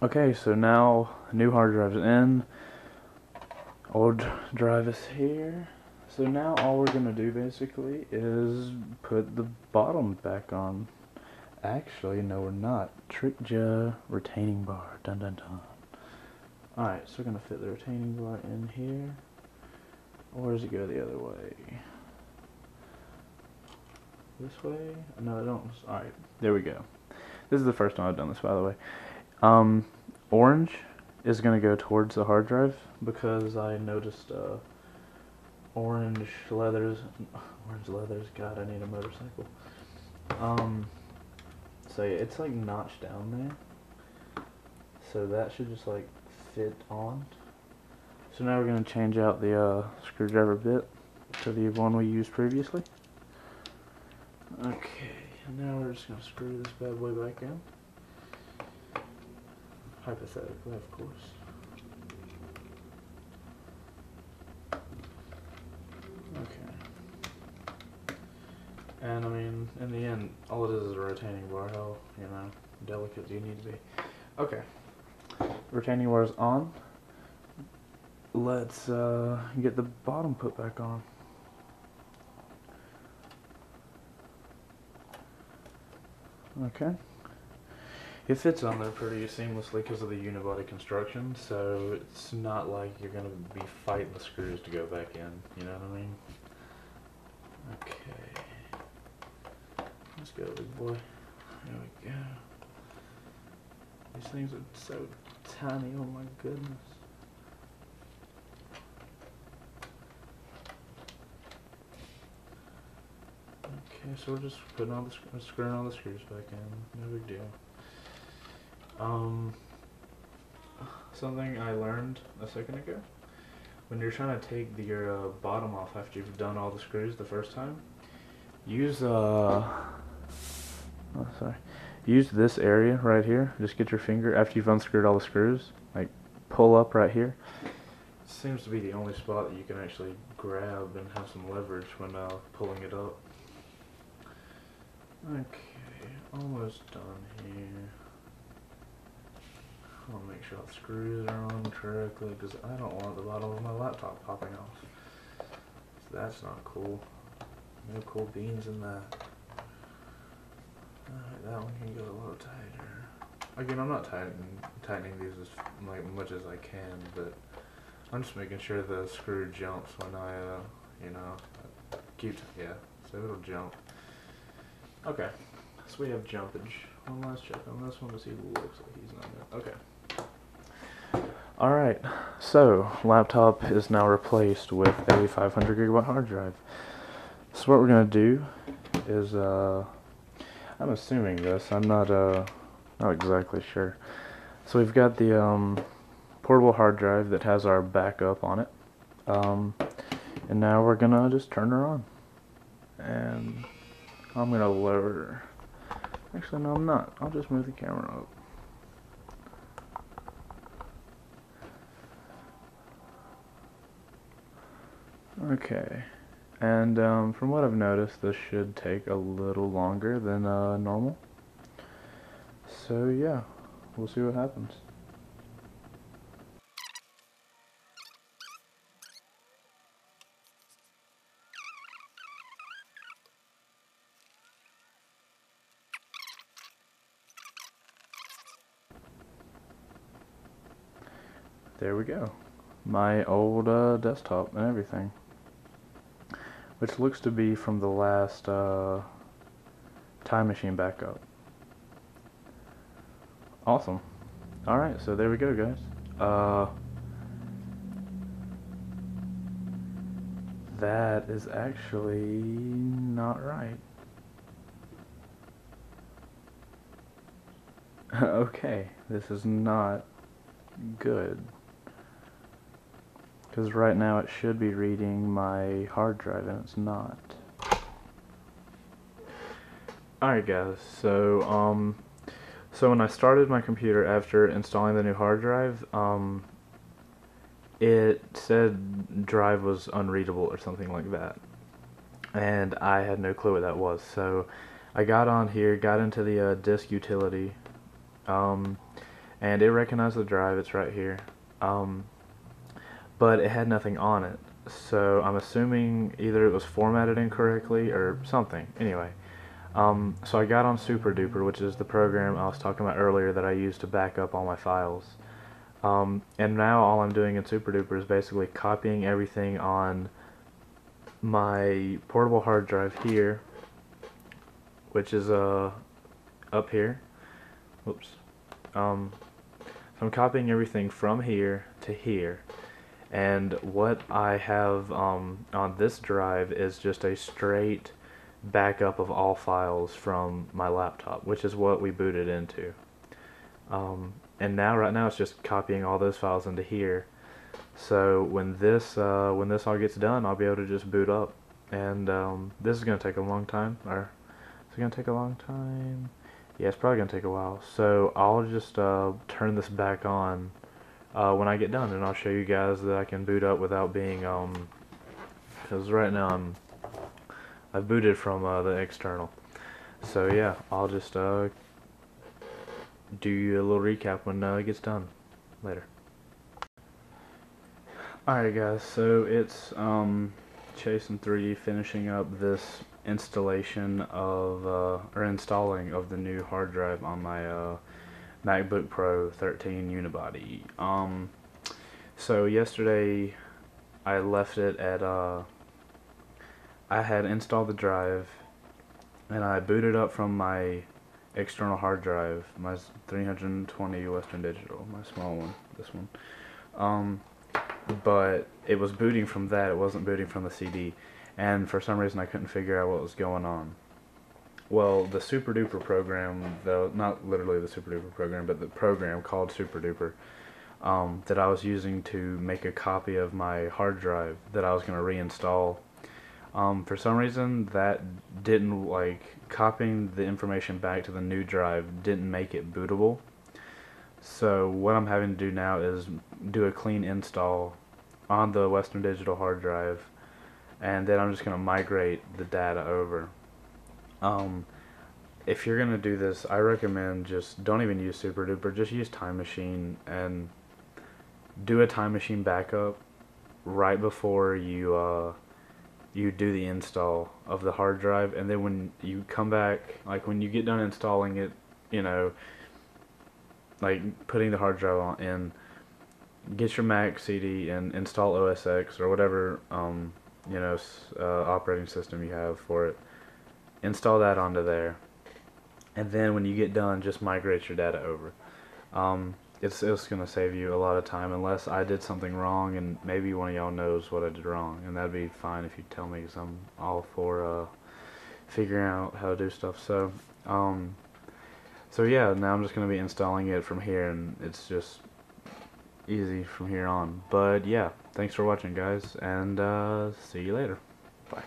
Okay, so now new hard drive's in, old drive is here. So now all we're gonna do basically is put the bottom back on. Actually, no we're not. Tricked ya. Retaining bar. Dun dun dun. Alright, so we're gonna fit the retaining bar in here. Or does it go the other way? This way? No, I don't. Alright, there we go. This is the first time I've done this, by the way. Orange is gonna go towards the hard drive because I noticed orange leathers. God, I need a motorcycle. So yeah, it's like notched down there. So that should just like fit on. So now we're gonna change out the screwdriver bit to the one we used previously. Okay, and now we're just gonna screw this bad boy back in. Hypothetically, of course. Okay. And I mean, in the end, all it is a retaining bar. How, delicate do you need to be? Okay. Retaining bar is on. Let's get the bottom put back on. Okay. It fits on there pretty seamlessly because of the uni-body construction, so it's not like you're going to be fighting the screws to go back in, you know what I mean? Okay. Let's go, big boy. There we go. These things are so tiny, oh my goodness. Okay, so we're just putting all the screwing all the screws back in. No big deal. Something I learned a second ago. When you're trying to take your bottom off after you've done all the screws the first time, use use this area right here. Just get your finger after you've unscrewed all the screws, like pull up right here. Seems to be the only spot that you can actually grab and have some leverage when pulling it up. Okay, almost done here. I want to make sure all the screws are on correctly because I don't want the bottom of my laptop popping off. So that's not cool. No cool beans in that. Alright, that one can go a little tighter. Again, I'm not tightening these as much as I can, but I'm just making sure the screw jumps when I, so it'll jump. Okay, so we have jumpage. One last check on this one to see who looks like he's not good. Okay. Alright, so laptop is now replaced with a 500 gigabyte hard drive. So what we're going to do is, I'm assuming this, I'm not exactly sure. So we've got the portable hard drive that has our backup on it. And now we're going to just turn her on. And I'm going to lower her. Actually, no, I'm not. I'll just move the camera up. Okay, and from what I've noticed, this should take a little longer than normal. So yeah, we'll see what happens. There we go. My old desktop and everything. Which looks to be from the last Time Machine backup. Awesome. Alright, so there we go, guys. That is actually not right. Okay, this is not good. Because right now it should be reading my hard drive and it's not. Alright guys, so when I started my computer after installing the new hard drive, it said drive was unreadable or something like that. And I had no clue what that was, so I got on here, got into the disk utility, and it recognized the drive. It's right here, but it had nothing on it. So I'm assuming either it was formatted incorrectly or something. Anyway, so I got on SuperDuper, which is the program I was talking about earlier that I use to back up all my files. And now all I'm doing in SuperDuper is basically copying everything on my portable hard drive here, which is up here. Whoops. So I'm copying everything from here to here, and what I have on this drive is just a straight backup of all files from my laptop, which is what we booted into. And now, right now, it's just copying all those files into here. So when this all gets done, I'll be able to just boot up. And this is gonna take a long time, or is it gonna take a long time? Yeah, it's probably gonna take a while. So I'll just turn this back on when I get done, and I'll show you guys that I can boot up without being because right now I've booted from the external. So yeah, I'll just do you a little recap when it gets done later. Alright guys, so it's Chase3D finishing up this installation of or installing of the new hard drive on my MacBook Pro 13 uni-body. So yesterday I left it at I had installed the drive and I booted up from my external hard drive, my 320 Western Digital, my small one, this one. But it was booting from that, it wasn't booting from the CD, and for some reason I couldn't figure out what was going on. Well, the SuperDuper program, though, not literally the SuperDuper program, but the program called SuperDuper, that I was using to make a copy of my hard drive that I was going to reinstall, for some reason that didn't, like, copying the information back to the new drive didn't make it bootable. So what I'm having to do now is do a clean install on the Western Digital hard drive, and then I'm just going to migrate the data over. If you're going to do this, I recommend just don't even use SuperDuper, just use Time Machine and do a Time Machine backup right before you do the install of the hard drive, and then when you come back, like when you get done installing it, you know, like putting the hard drive on in, get your Mac CD and install OS X or whatever you know, operating system you have for it. Install that onto there, and then when you get done, just migrate your data over. It's gonna save you a lot of time, unless I did something wrong, and maybe one of y'all knows what I did wrong, and that'd be fine if you tell me, because I'm all for figuring out how to do stuff. So so yeah, now I'm just going to be installing it from here, and it's just easy from here on. But yeah, thanks for watching guys, and see you later. Bye.